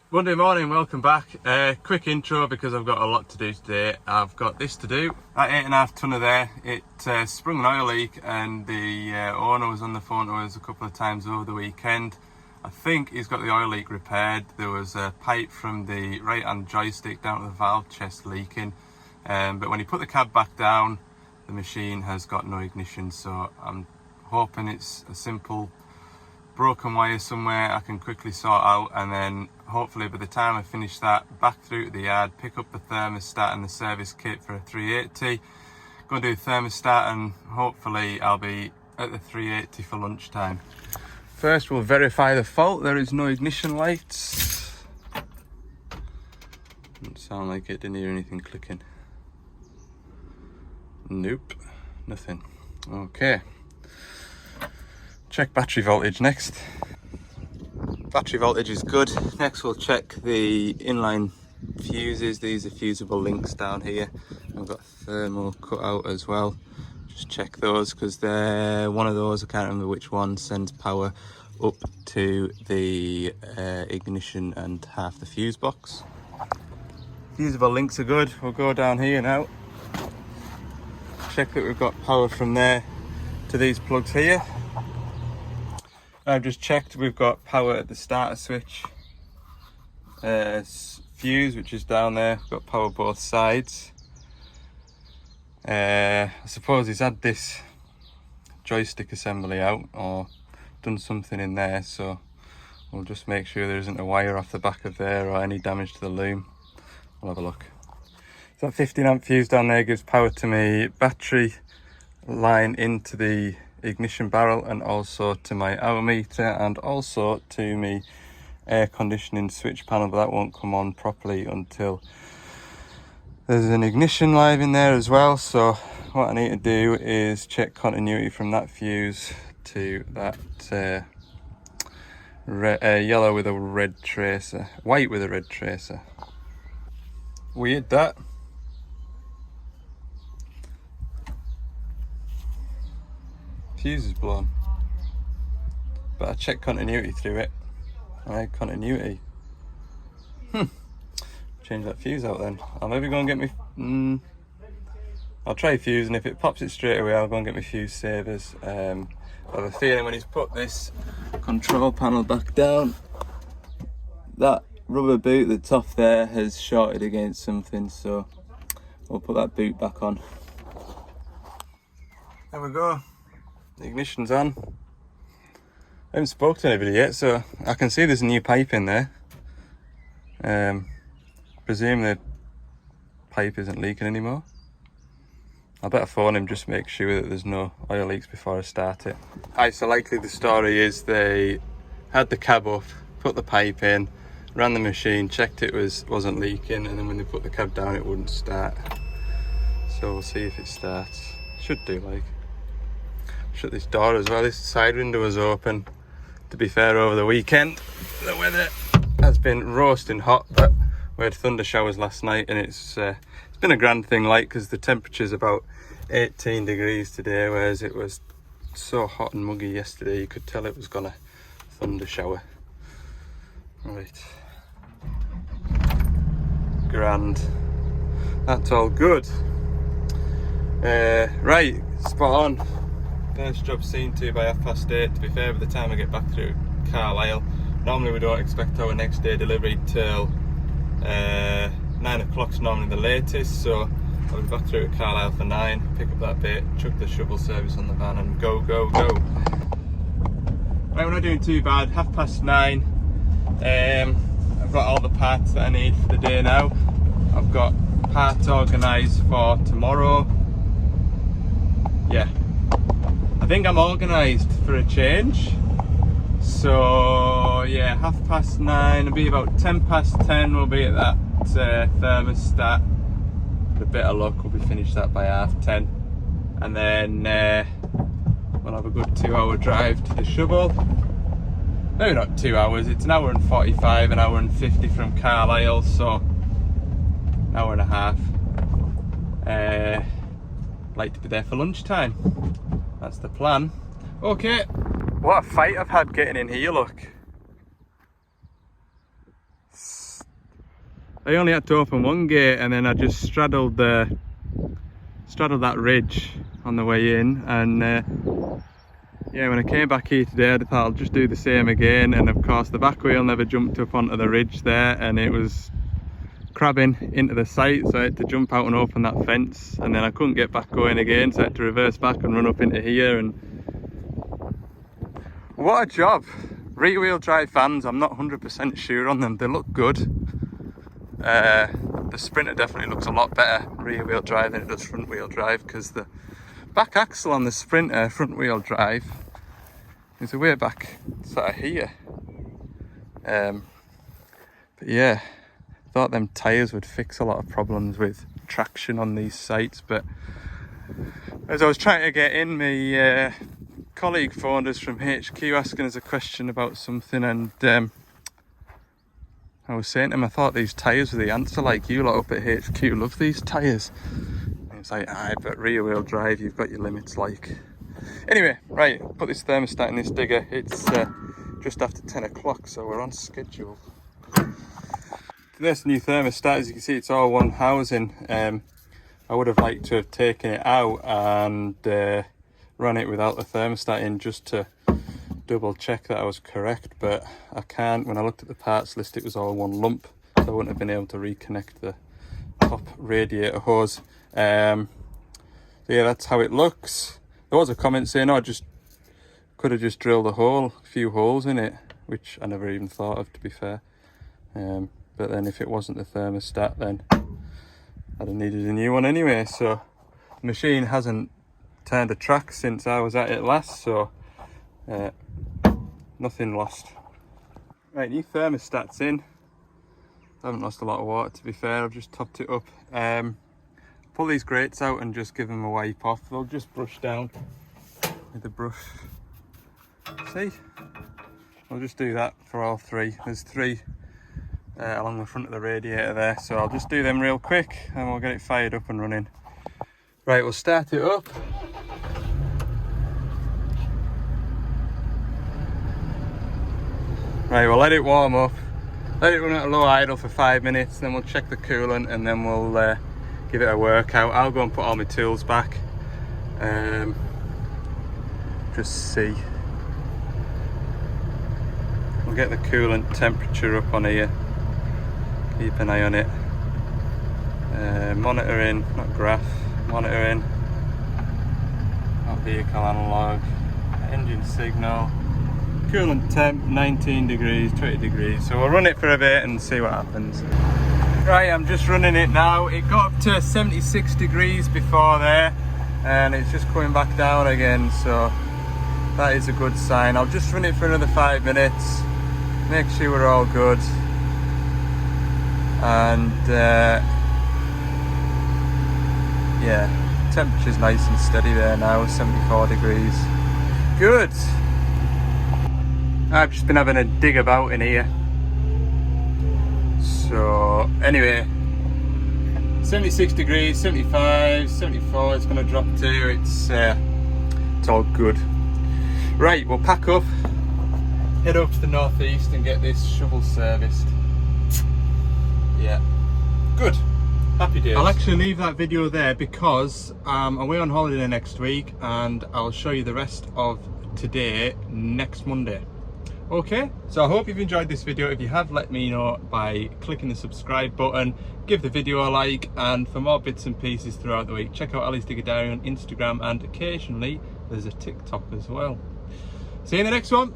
Monday morning, welcome back. Quick intro because I've got a lot to do today. I've got this to do. That 8.5 tonner there, it sprung an oil leak and the owner was on the phone to us a couple of times over the weekend. I think he's got the oil leak repaired. There was a pipe from the right hand joystick down to the valve chest leaking. But when he put the cab back down, the machine has got no ignition, so I'm hoping it's a simple broken wire somewhere I can quickly sort out, and then hopefully by the time I finish that, back through to the yard, pick up the thermostat and the service kit for a 380, go and do the thermostat, and hopefully I'll be at the 380 for lunchtime. First we'll verify the fault. There is no ignition lights. Didn't sound like it, didn't hear anything clicking. Nope, nothing. Okay. Check battery voltage next. Battery voltage is good. Next we'll check the inline fuses. These are fusible links down here. I've got thermal cut out as well. Just check those because they're one of those, I can't remember which one, sends power up to the ignition and half the fuse box. Fusible links are good. We'll go down here now. Check that we've got power from there to these plugs here. I've just checked we've got power at the starter switch. Fuse, which is down there, we've got power both sides. I suppose he's had this joystick assembly out or done something in there, so we'll just make sure there isn't a wire off the back of there or any damage to the loom. We'll have a look. So that 15 amp fuse down there gives power to my battery line into the ignition barrel and also to my hour meter and also to my air conditioning switch panel, but that won't come on properly until there's an ignition live in there as well. So what I need to do is check continuity from that fuse to that yellow with a red tracer, white with a red tracer. Weird that. Fuse is blown, but I checked continuity through it. Alright, continuity. Change that fuse out then. I'll maybe go and get me. I'll try fuse, and if it pops it straight away, I'll go and get my fuse savers. I have a feeling when he's put this control panel back down, that rubber boot that's off there has shorted against something, so we'll put that boot back on. There we go. The ignition's on. I haven't spoken to anybody yet, so I can see there's a new pipe in there. Presume the pipe isn't leaking anymore. I better phone him, just make sure that there's no oil leaks before I start it. Aye, so likely the story is they had the cab up, put the pipe in, ran the machine, checked it wasn't leaking, and then when they put the cab down it wouldn't start. So we'll see if it starts. Should do, like. Shut this door as well. This side window was open. To be fair, over the weekend the weather has been roasting hot, but we had thunder showers last night, and it's been a grand thing, like, because the temperature's about 18 degrees today, whereas it was so hot and muggy yesterday you could tell it was gonna thunder shower. Right, grand, that's all good. Right, spot on. First job seen to by 8:30. To be fair, by the time I get back through Carlisle, normally we don't expect our next day delivery till 9 o'clock's normally the latest, so I'll be back through to Carlisle for 9, pick up that bit, chuck the shovel service on the van and go. Right, we're not doing too bad. 9:30. I've got all the parts that I need for the day now. I've got parts organised for tomorrow. Yeah, I think I'm organised for a change. So yeah, 9:30, it'll be about 10:10 we'll be at that thermostat. With a bit of luck we'll be finished that by 10:30, and then we'll have a good 2-hour drive to the shovel. Maybe not 2 hours, it's an hour and 45, an hour and 50 from Carlisle, so an hour and a half. Like to be there for lunchtime. That's the plan. Okay. What a fight I've had getting in here, look. I only had to open one gate, and then I just straddled that ridge on the way in, and yeah, when I came back here today I thought I'll just do the same again, and of course the back wheel never jumped up onto the ridge there, and it was crabbing into the site, so I had to jump out and open that fence, and then I couldn't get back going again, so I had to reverse back and run up into here. And what a job! Rear wheel drive fans, I'm not 100% sure on them, they look good. The Sprinter definitely looks a lot better rear wheel drive than it does front wheel drive, because the back axle on the Sprinter front wheel drive is way back sort of here. But yeah, thought them tyres would fix a lot of problems with traction on these sites, but as I was trying to get in, my colleague phoned us from HQ asking us a question about something, and I was saying to him I thought these tyres were the answer, like you lot up at HQ love these tyres. And it's like, aye, but rear wheel drive, you've got your limits like. Anyway, right, put this thermostat in this digger. It's just after 10 o'clock, so we're on schedule. This new thermostat, as you can see, it's all one housing. I would have liked to have taken it out and run it without the thermostat in, just to double check that I was correct, but I can't. When I looked at the parts list, it was all one lump, so I wouldn't have been able to reconnect the top radiator hose. So yeah, that's how it looks. There was a comment saying, oh, just could have just drilled a few holes in it, which I never even thought of, to be fair. But then if it wasn't the thermostat, then I'd have needed a new one anyway. So the machine hasn't turned a track since I was at it last, so nothing lost. Right, new thermostat's in. I haven't lost a lot of water, to be fair. I've just topped it up. Pull these grates out and just give them a wipe off. They'll just brush down with the brush. See? I'll just do that for all three. There's three along the front of the radiator there, so I'll just do them real quick and we'll get it fired up and running. Right, we'll start it up. Right, we'll let it warm up, let it run at a low idle for 5 minutes, then we'll check the coolant, and then we'll give it a workout. I'll go and put all my tools back, just see. We'll get the coolant temperature up on here, keep an eye on it. Monitoring, not graph, monitoring. Not vehicle analog, engine signal. Coolant temp 19 degrees, 20 degrees. So we'll run it for a bit and see what happens. Right, I'm just running it now. It got up to 76 degrees before there, and it's just coming back down again. So that is a good sign. I'll just run it for another 5 minutes, make sure we're all good. And yeah, temperature's nice and steady there now, 74 degrees. Good. I've just been having a dig about in here. So anyway, 76 degrees, 75, 74 it's going to drop to. It's all good. Right, we'll pack up, head up to the northeast and get this shovel serviced. Yeah, good. Happy days. I'll actually leave that video there because I'm away on holiday next week, and I'll show you the rest of today next Monday. Okay, so I hope you've enjoyed this video. If you have, let me know by clicking the subscribe button, give the video a like, and for more bits and pieces throughout the week, check out Ali's Digger Diary on Instagram, and occasionally there's a TikTok as well. See you in the next one.